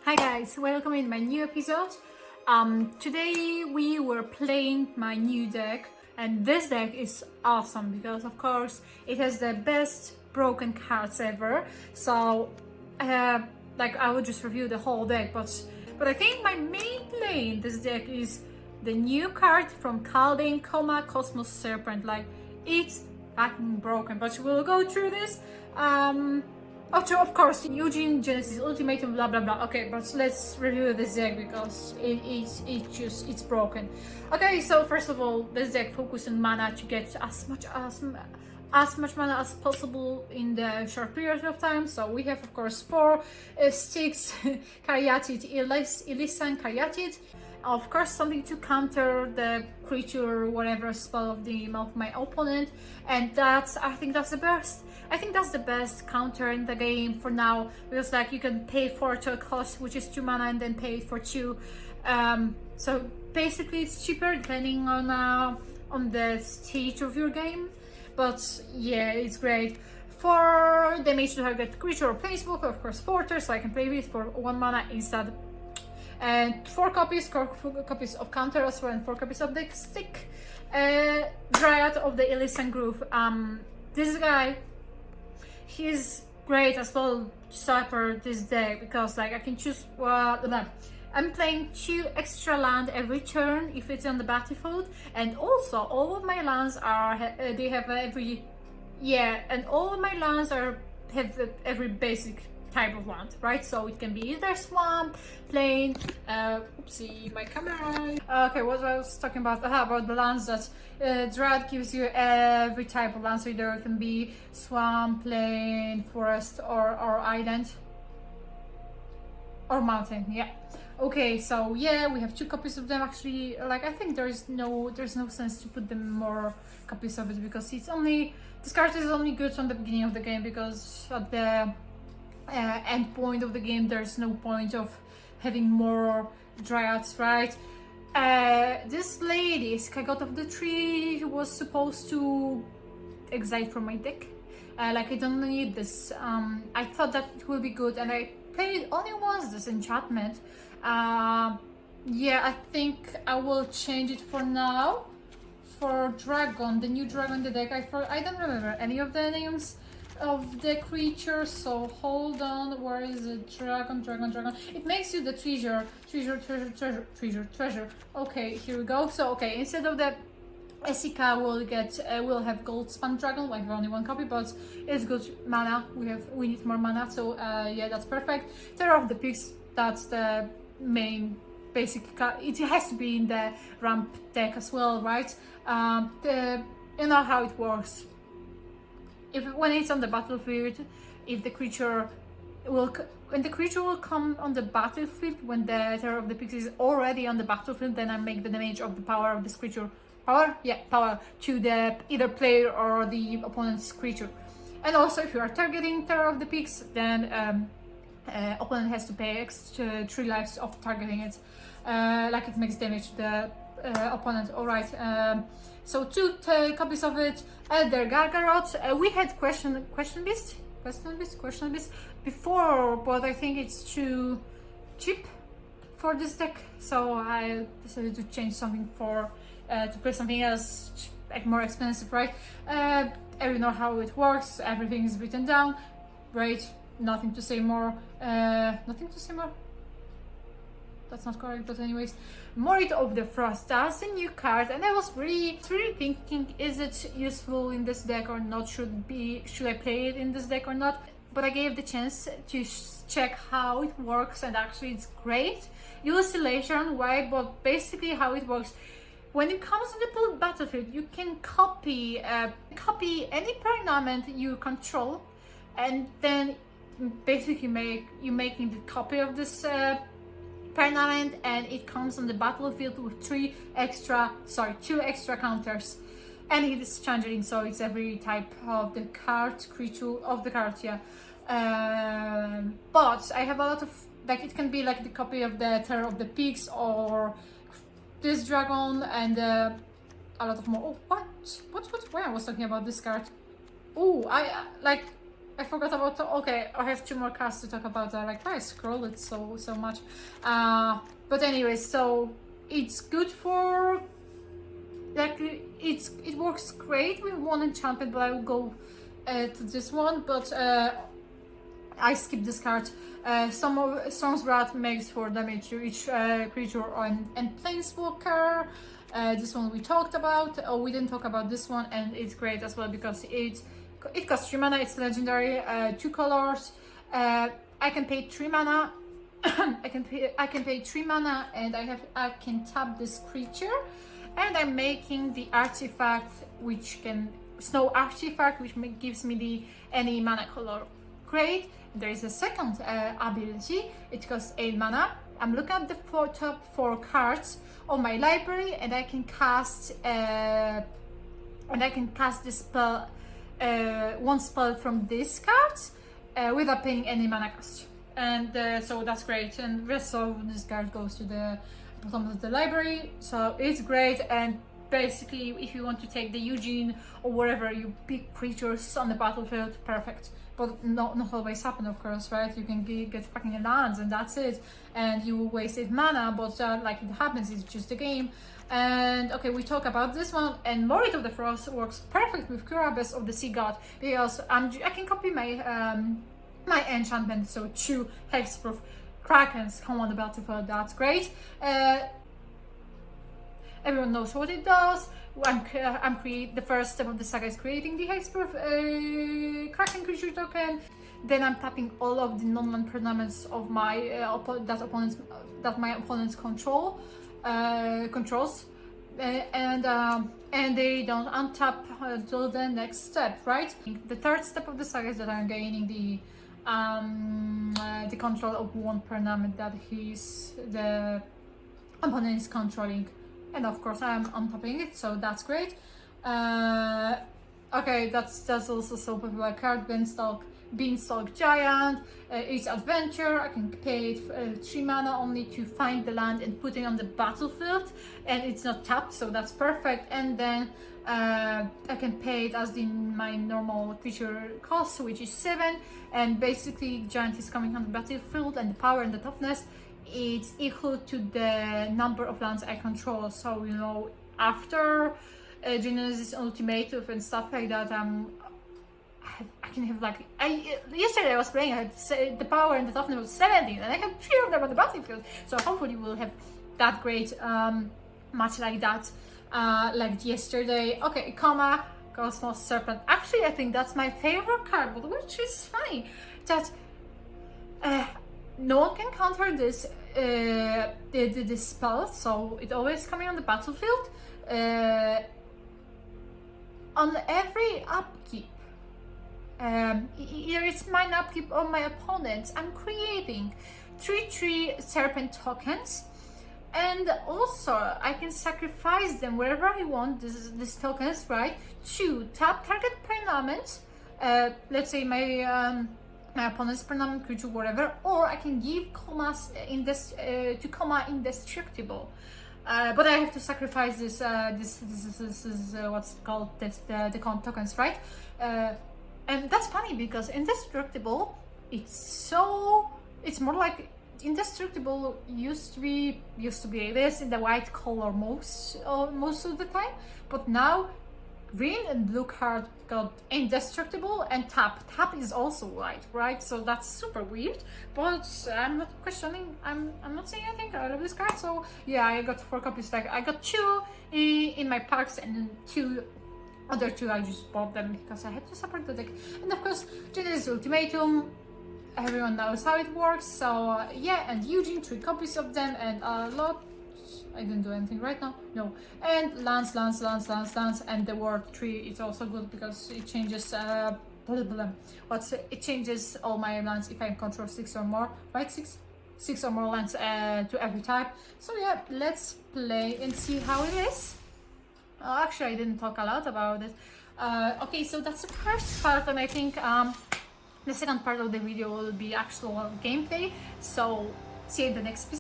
Hi guys, welcome in my new episode. Today we were playing my new deck, and this deck is awesome because of course it has the best broken cards ever. So I will just review the whole deck, but I think my main play in this deck is the new card from Kaldane, Koma, Cosmos Serpent. Like, it's fucking broken, but we'll go through this. Of course, Ugin, Genesis, Ultimatum, blah blah blah. Okay, but let's review this deck because it's broken. Okay, so first of all, this deck focuses on mana to get as much mana as possible in the short period of time. So we have, of course, 4 sticks, Caryatid, Ilisan, Caryatid. Of course, something to counter the creature, whatever spell of my opponent, and I think that's the best. I think that's the best counter in the game for now, because like you can pay 4 to a cost, which is 2 mana, and then pay it for 2. So basically, it's cheaper depending on the stage of your game. But yeah, it's great. For damage to target creature or planeswalker, of course, Fortress, so I can play with for 1 mana instead. And 4 copies of counter as well, and 4 copies of the stick. Dryad of the Ilisan Groove. This guy, he's great as well to support this deck because like I can choose. I'm playing 2 extra land every turn if it's on the battlefield, and also all of my lands have every basic type of land, right? So it can be either swamp, plain, oopsie, my camera. Okay, what I was talking about? About the lands that Drought gives you every type of land, so either it can be swamp, plain, forest, or island, or mountain. Yeah. Okay, so yeah, we have 2 copies of them actually. Like, I think there's no sense to put them more copies of it because this card is only good from the beginning of the game, because at the end point of the game there's no point of having more dryads, right? This lady, Skagot of the Tree, was supposed to exile from my deck. Like, I don't need this. I thought that it will be good, and I played only once this enchantment. Yeah, I think I will change it for now for Dragon, the new Dragon in the deck. I don't remember any of the names of the creatures, so hold on. Where is it? Dragon. It makes you the treasure. Okay, here we go. So okay, instead of the Esika, we'll have Gold Span Dragon. Like, only 1 copy, but it's good mana. We need more mana, so yeah, that's perfect. Terror of the Pigs, that's the main basic card. It has to be in the ramp deck as well, right? You know how it works. When it's on the battlefield, if the creature will come on the battlefield when the Terror of the Pigs is already on the battlefield, then I make the damage of the power of this creature. Power to the either player or the opponent's creature. And also, if you are targeting Terror of the Pigs, then opponent has to pay extra 3 lives of targeting it. Like, it makes damage to the opponent. Alright, so 2 copies of it. Elder Gargarot. We had question list before, but I think it's too cheap for this deck, so I decided to change something to play something else, like more expensive, right? You know how it works. Everything is written down. Great. Nothing to say more. That's not correct, but anyways, Morit of the Frost. That's a new card, and I was really thinking, is it useful in this deck or not? Should I play it in this deck or not? But I gave the chance to check how it works, and actually it's great. Oscillation, why? But basically how it works. When it comes to the battlefield, you can copy any permanent you control, and then basically making the copy of this permanent, and it comes on the battlefield with 2 extra counters, and it is changing, so it's every type of the creature of the card. Yeah. But I have a lot of, like, it can be like the copy of the Terror of the Pigs or this dragon, and a lot of more. Oh, what? Why I was talking about this card? Oh, I like I forgot about. Okay, I have 2 more cards to talk about. I scroll it so much. But anyway, so it's good for. Like it works great with 1 enchantment, but I will go to this one. But I skip this card. Some of Storm's Wrath makes 4 damage to each creature and planeswalker. This one we talked about. Oh, we didn't talk about this one, and it's great as well because it costs 3 mana. It's legendary, 2 colors. I can pay 3 mana. I can pay 3 mana, and I can tap this creature. And I'm making the artifact, snow artifact, which gives me any mana color. Great. There is a second ability. It costs 8 mana. I'm looking at the top 4 cards of my library, and I can cast this spell, 1 spell from these cards, without paying any mana cost. And so that's great. And the rest of this card goes to the bottom of the library, so it's great. And basically, if you want to take the Ugin or whatever, you pick creatures on the battlefield, perfect. But not always happen, of course, right? You can get fucking lands and that's it, and you will waste 8 mana, but like it happens, it's just a game. And okay, we talk about this one, and Morit of the Frost works perfect with Curabes of the Sea God, because I can copy my my enchantment, so 2 hexproof Krakens come on the battlefield. That's great. Everyone knows what it does. The first step of the saga is creating the hexproof Kraken creature token. Then I'm tapping all of the non-land permanents of my that my opponents controls, and they don't untap until the next step, right? The third step of the saga is that I'm gaining the control of 1 permanent that the opponent is controlling. And of course I'm untapping it, so that's great. Okay, that's also so popular card, Beanstalk Giant. It's adventure. I can pay 3 mana only to find the land and put it on the battlefield, and it's not tapped, so that's perfect. And then I can pay it as my normal creature cost, which is 7. And basically, Giant is coming on the battlefield, and the power and the toughness, it's equal to the number of lands I control. So, you know, after Genesis Ultimatum and stuff like that, I can have like... yesterday I was playing, I had the power and the toughness was 17, and I have 3 of them on the battlefield. So hopefully we'll have that great match like that, like yesterday. Okay, Koma, Cosmos, Serpent. Actually, I think that's my favorite card, but which is funny. That... no one can counter this this spell, so it always coming on the battlefield. On every upkeep, either it's mine upkeep or my opponent's, I'm creating 3/3 Serpent tokens, and also I can sacrifice them wherever I want. These tokens, right? To tap target permanent. Let's say my opponent's permanent creature, whatever, or I can give Koma's to Koma indestructible. But I have to sacrifice this is what's called the tokens, right? And that's funny because indestructible, it's more like indestructible used to be this in the white color most of the time, but now green and blue card got indestructible, and tap is also white, right? So that's super weird, but I'm not questioning. I'm not saying anything. I love this card. So yeah, I got 4 copies. Like I got 2 in my packs, and then other 2 I just bought them because I had to support the deck. And of course, Genesis Ultimatum. Everyone knows how it works. So yeah, and Ugin, 3 copies of them, and a lot. I didn't do anything right now, no. And lands, and the word 3 is also good because it changes it changes all my lands if I control 6 or more, right? 6 or more lands to every type. So yeah, let's play and see how it is. Oh, actually, I didn't talk a lot about it. Okay, so that's the first part, and I think the second part of the video will be actual gameplay. So see you in the next episode.